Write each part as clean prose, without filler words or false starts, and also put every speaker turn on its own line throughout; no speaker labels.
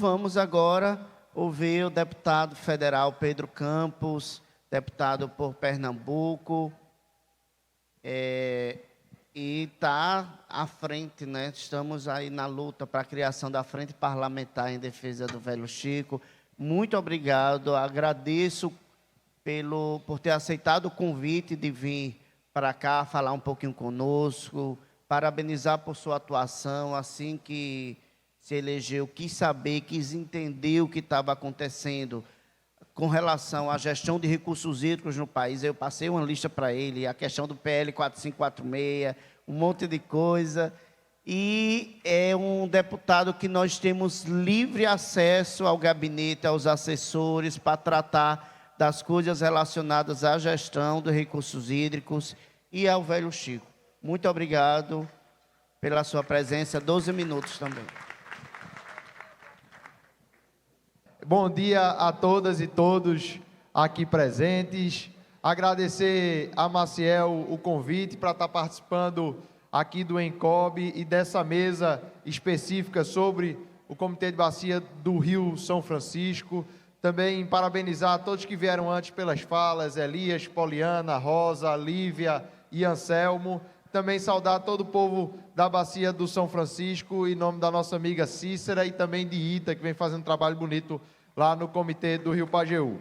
vamos agora ouvir o deputado federal Pedro Campos, deputado por Pernambuco, e está à frente, né? Estamos aí na luta para a criação da Frente Parlamentar em Defesa do Velho Chico. Muito obrigado, agradeço por ter aceitado o convite de vir para cá falar um pouquinho conosco, parabenizar por sua atuação, assim que se elegeu, quis saber, quis entender o que estava acontecendo com relação à gestão de recursos hídricos no país. Eu passei uma lista para ele, a questão do PL 4546, um monte de coisa, e é um deputado que nós temos livre acesso ao gabinete, aos assessores, para tratar das coisas relacionadas à gestão dos recursos hídricos e ao Velho Chico. Muito obrigado pela sua presença, 12 minutos também.
Bom dia a todas e todos aqui presentes. Agradecer a Maciel o convite para estar participando aqui do ENCOB e dessa mesa específica sobre o Comitê de Bacia do Rio São Francisco. Também parabenizar a todos que vieram antes pelas falas, Elias, Poliana, Rosa, Lívia e Anselmo. Também saudar todo o povo da Bacia do São Francisco, em nome da nossa amiga Cícera e também de Ita, que vem fazendo um trabalho bonito lá no Comitê do Rio Pajeú.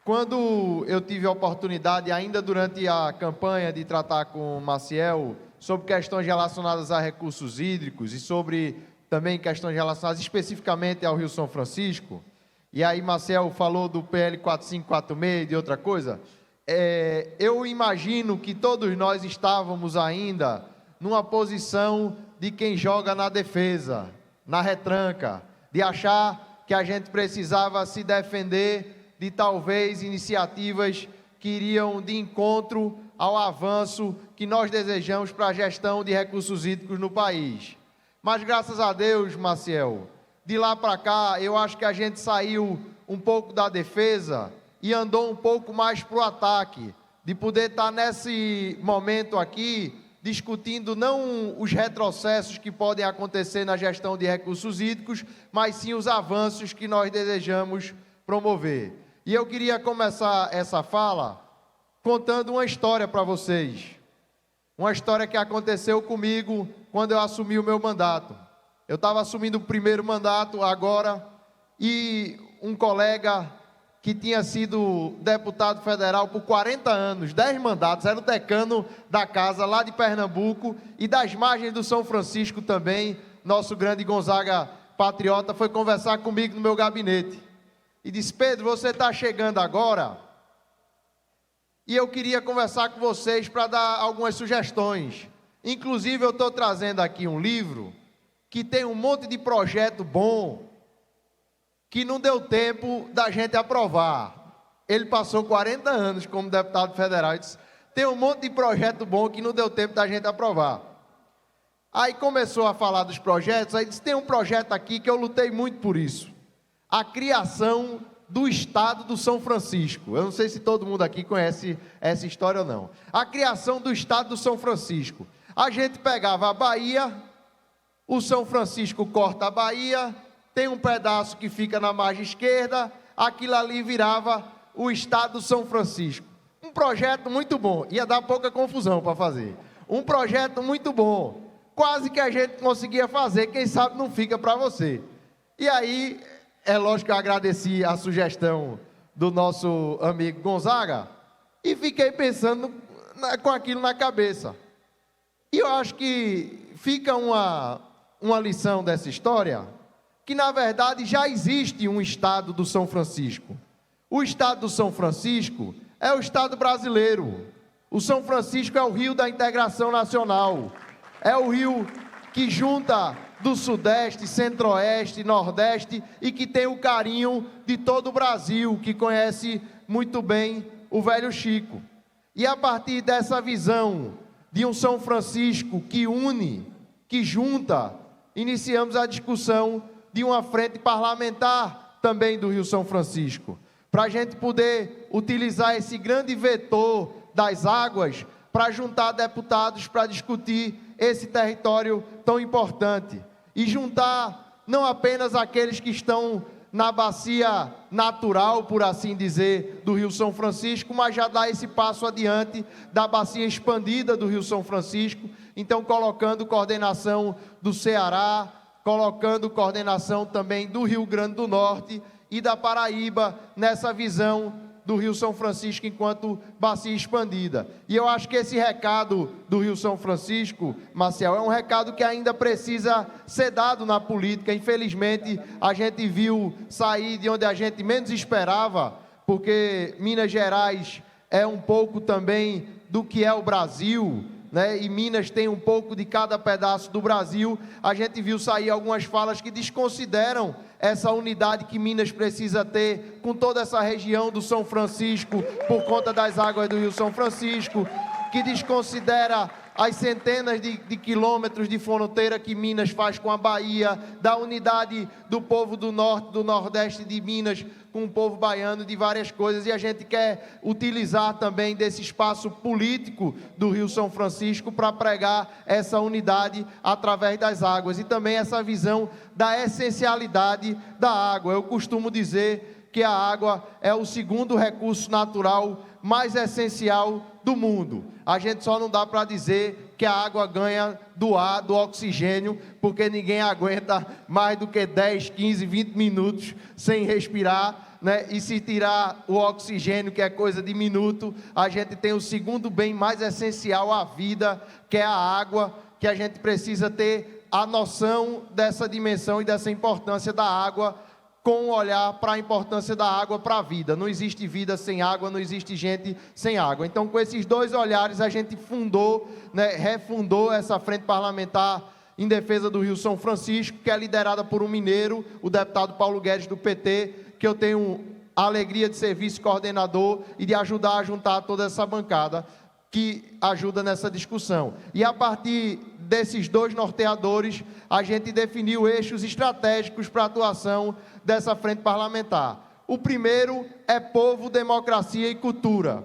Quando eu tive a oportunidade, ainda durante a campanha, de tratar com o Maciel sobre questões relacionadas a recursos hídricos e sobre também questões relacionadas especificamente ao Rio São Francisco, e aí Maciel falou do PL 4546 e de outra coisa, eu imagino que todos nós estávamos ainda numa posição de quem joga na defesa, na retranca, de achar que a gente precisava se defender de talvez iniciativas que iriam de encontro ao avanço que nós desejamos para a gestão de recursos hídricos no país. Mas graças a Deus, Maciel, de lá para cá, eu acho que a gente saiu um pouco da defesa e andou um pouco mais para o ataque, de poder estar nesse momento aqui, discutindo não os retrocessos que podem acontecer na gestão de recursos hídricos, mas sim os avanços que nós desejamos promover. E eu queria começar essa fala contando uma história para vocês. Uma história que aconteceu comigo quando eu assumi o meu mandato. Eu estava assumindo o primeiro mandato agora e um colega que tinha sido deputado federal por 40 anos, 10 mandatos, era o decano da casa lá de Pernambuco e das margens do São Francisco também, nosso grande Gonzaga patriota, foi conversar comigo no meu gabinete e disse: Pedro, você está chegando agora e eu queria conversar com vocês para dar algumas sugestões. Inclusive eu estou trazendo aqui um livro que tem um monte de projeto bom, que não deu tempo da gente aprovar. Ele passou 40 anos como deputado federal e disse: tem um monte de projeto bom que não deu tempo da gente aprovar. Aí começou a falar dos projetos, aí disse: tem um projeto aqui que eu lutei muito por isso. A criação do Estado do São Francisco. Eu não sei se todo mundo aqui conhece essa história ou não. A criação do Estado do São Francisco. A gente pegava a Bahia, o São Francisco corta a Bahia, tem um pedaço que fica na margem esquerda, aquilo ali virava o Estado do São Francisco. Um projeto muito bom, ia dar pouca confusão para fazer. Um projeto muito bom, quase que a gente conseguia fazer, quem sabe não fica para você. E aí, é lógico que eu agradeci a sugestão do nosso amigo Gonzaga, e fiquei pensando com aquilo na cabeça. E eu acho que fica uma lição dessa história, que na verdade já existe um Estado do São Francisco. O Estado do São Francisco é o Estado brasileiro. O São Francisco é o rio da integração nacional. É o rio que junta do Sudeste, Centro-Oeste, Nordeste e que tem o carinho de todo o Brasil, que conhece muito bem o Velho Chico. E a partir dessa visão de um São Francisco que une, que junta, iniciamos a discussão de uma frente parlamentar também do Rio São Francisco, para a gente poder utilizar esse grande vetor das águas para juntar deputados para discutir esse território tão importante. e juntar não apenas aqueles que estão na bacia natural, por assim dizer, do Rio São Francisco, mas já dar esse passo adiante da bacia expandida do Rio São Francisco, então colocando coordenação do Ceará, colocando coordenação também do Rio Grande do Norte e da Paraíba nessa visão do Rio São Francisco enquanto bacia expandida. E eu acho que esse recado do Rio São Francisco, Marcel, é um recado que ainda precisa ser dado na política. Infelizmente, a gente viu sair de onde a gente menos esperava, porque Minas Gerais é um pouco também do que é o Brasil, né? E Minas tem um pouco de cada pedaço do Brasil. A gente viu sair algumas falas que desconsideram essa unidade que Minas precisa ter com toda essa região do São Francisco, por conta das águas do Rio São Francisco, que desconsidera as centenas de quilômetros de fronteira que Minas faz com a Bahia, da unidade do povo do norte, do nordeste de Minas, com o povo baiano, de várias coisas, e a gente quer utilizar também desse espaço político do Rio São Francisco para pregar essa unidade através das águas, e também essa visão da essencialidade da água. Eu costumo dizer que a água é o segundo recurso natural mais essencial do mundo. A gente só não dá para dizer que a água ganha do ar, do oxigênio, porque ninguém aguenta mais do que 10, 15, 20 minutos sem respirar, né? E se tirar o oxigênio, que é coisa de minuto, a gente tem o segundo bem mais essencial à vida, que é a água, que a gente precisa ter a noção dessa dimensão e dessa importância da água, com um olhar para a importância da água para a vida. Não existe vida sem água, não existe gente sem água. Então, com esses dois olhares, a gente fundou, né, refundou essa frente parlamentar em defesa do Rio São Francisco, que é liderada por um mineiro, o deputado Paulo Guedes, do PT, que eu tenho a alegria de ser vice-coordenador e de ajudar a juntar toda essa bancada que ajuda nessa discussão. E a partir desses dois norteadores, a gente definiu eixos estratégicos para a atuação dessa frente parlamentar. O primeiro é povo, democracia e cultura,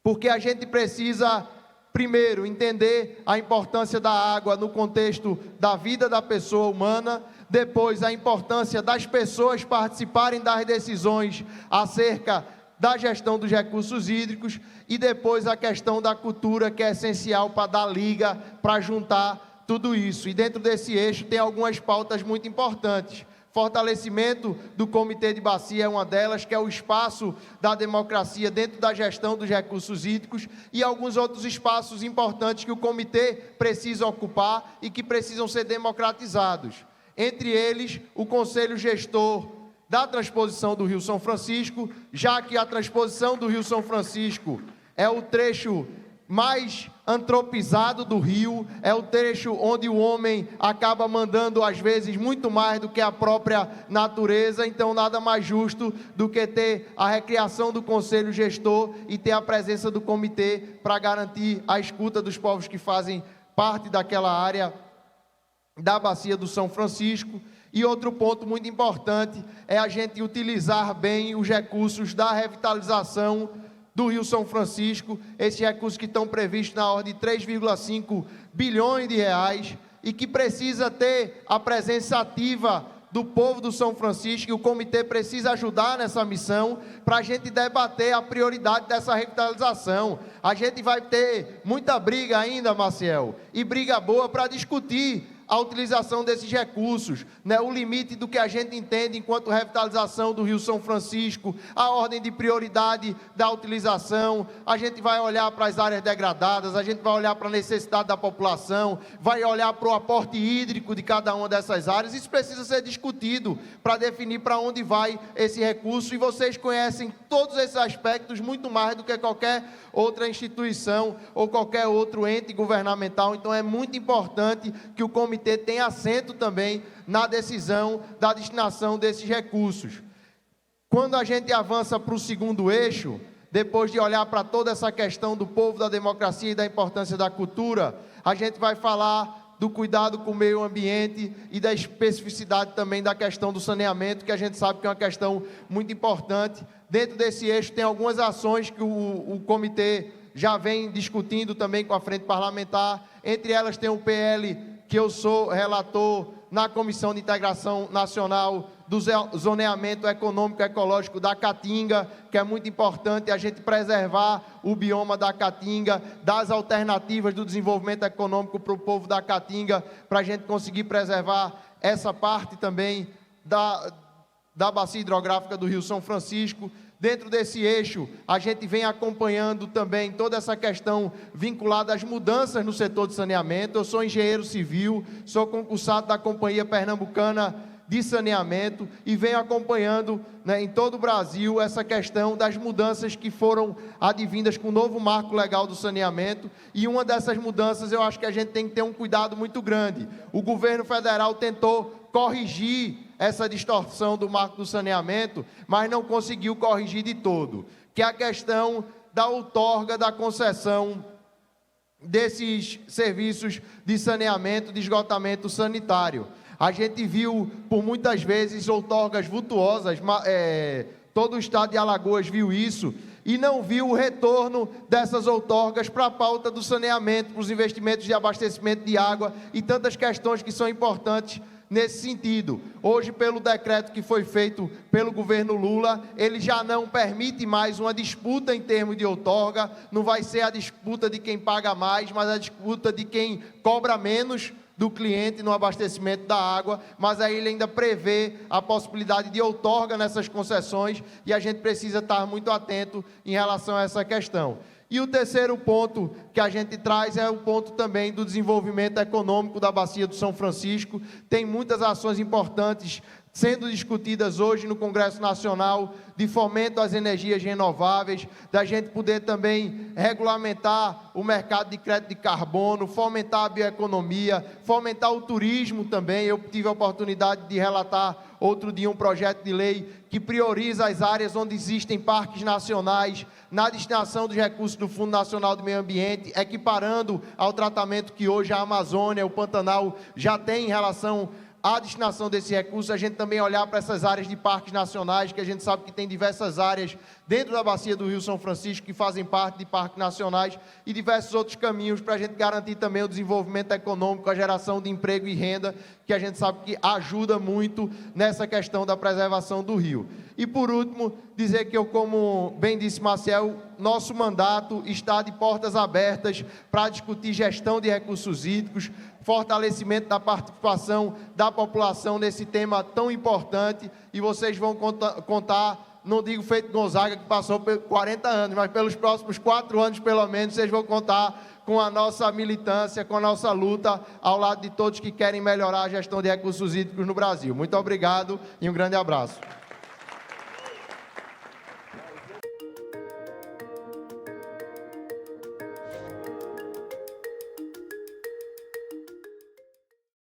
porque a gente precisa, primeiro, entender a importância da água no contexto da vida da pessoa humana, depois a importância das pessoas participarem das decisões acerca da gestão dos recursos hídricos, e depois a questão da cultura, que é essencial para dar liga, para juntar tudo isso. E dentro desse eixo tem algumas pautas muito importantes. Fortalecimento do Comitê de Bacia é uma delas, que é o espaço da democracia dentro da gestão dos recursos hídricos, e alguns outros espaços importantes que o comitê precisa ocupar e que precisam ser democratizados. Entre eles, o Conselho Gestor da transposição do Rio São Francisco, já que a transposição do Rio São Francisco é o trecho mais antropizado do rio, é o trecho onde o homem acaba mandando, às vezes, muito mais do que a própria natureza. Então nada mais justo do que ter a recriação do Conselho Gestor e ter a presença do comitê para garantir a escuta dos povos que fazem parte daquela área da bacia do São Francisco. E outro ponto muito importante é a gente utilizar bem os recursos da revitalização do Rio São Francisco, esses recursos que estão previstos na ordem de 3,5 bilhões de reais, e que precisa ter a presença ativa do povo do São Francisco, e o comitê precisa ajudar nessa missão, para a gente debater a prioridade dessa revitalização. A gente vai ter muita briga ainda, Maciel, e briga boa para discutir a utilização desses recursos, né? O limite do que a gente entende enquanto revitalização do Rio São Francisco, a ordem de prioridade da utilização. A gente vai olhar para as áreas degradadas, a gente vai olhar para a necessidade da população, vai olhar para o aporte hídrico de cada uma dessas áreas. Isso precisa ser discutido para definir para onde vai esse recurso, e vocês conhecem todos esses aspectos muito mais do que qualquer outra instituição ou qualquer outro ente governamental. Então é muito importante que o comitê tenha assento também na decisão da destinação desses recursos. Quando a gente avança para o segundo eixo, depois de olhar para toda essa questão do povo, da democracia e da importância da cultura, a gente vai falar do cuidado com o meio ambiente e da especificidade também da questão do saneamento, que a gente sabe que é uma questão muito importante. Dentro desse eixo tem algumas ações que o comitê já vem discutindo também com a frente parlamentar. Entre elas tem o PL que eu sou relator na Comissão de Integração Nacional do Zoneamento Econômico e Ecológico da Caatinga, que é muito importante a gente preservar o bioma da Caatinga, das alternativas do desenvolvimento econômico para o povo da Caatinga, para a gente conseguir preservar essa parte também da bacia hidrográfica do Rio São Francisco. Dentro desse eixo, a gente vem acompanhando também toda essa questão vinculada às mudanças no setor de saneamento. Eu sou engenheiro civil, sou concursado da Companhia Pernambucana de Saneamento e venho acompanhando, né, em todo o Brasil essa questão das mudanças que foram advindas com o novo marco legal do saneamento. E uma dessas mudanças eu acho que a gente tem que ter um cuidado muito grande. O governo federal tentou corrigir essa distorção do marco do saneamento, mas não conseguiu corrigir de todo, que é a questão da outorga da concessão desses serviços de saneamento, de esgotamento sanitário. A gente viu, por muitas vezes, outorgas vultuosas, todo o estado de Alagoas viu isso, e não viu o retorno dessas outorgas para a pauta do saneamento, para os investimentos de abastecimento de água e tantas questões que são importantes nesse sentido. Hoje, pelo decreto que foi feito pelo governo Lula, ele já não permite mais uma disputa em termos de outorga, não vai ser a disputa de quem paga mais, mas a disputa de quem cobra menos do cliente no abastecimento da água, mas aí ele ainda prevê a possibilidade de outorga nessas concessões e a gente precisa estar muito atento em relação a essa questão. E o terceiro ponto que a gente traz é o ponto também do desenvolvimento econômico da Bacia do São Francisco. Tem muitas ações importantes sendo discutidas hoje no Congresso Nacional, de fomento às energias renováveis, da gente poder também regulamentar o mercado de crédito de carbono, fomentar a bioeconomia, fomentar o turismo também. Eu tive a oportunidade de relatar outro dia um projeto de lei que prioriza as áreas onde existem parques nacionais na destinação dos recursos do Fundo Nacional do Meio Ambiente, equiparando ao tratamento que hoje a Amazônia, o Pantanal já tem em relação a destinação desse recurso. A gente também olhar para essas áreas de parques nacionais, que a gente sabe que tem diversas áreas dentro da bacia do Rio São Francisco que fazem parte de parques nacionais e diversos outros caminhos para a gente garantir também o desenvolvimento econômico, a geração de emprego e renda, que a gente sabe que ajuda muito nessa questão da preservação do rio. E por último, dizer que eu, como bem disse Maciel, nosso mandato está de portas abertas para discutir gestão de recursos hídricos, fortalecimento da participação da população nesse tema tão importante, e vocês vão contar, não digo feito Gonzaga, que passou por 40 anos, mas pelos próximos 4 anos, pelo menos, vocês vão contar com a nossa militância, com a nossa luta, ao lado de todos que querem melhorar a gestão de recursos hídricos no Brasil. Muito obrigado e um grande abraço.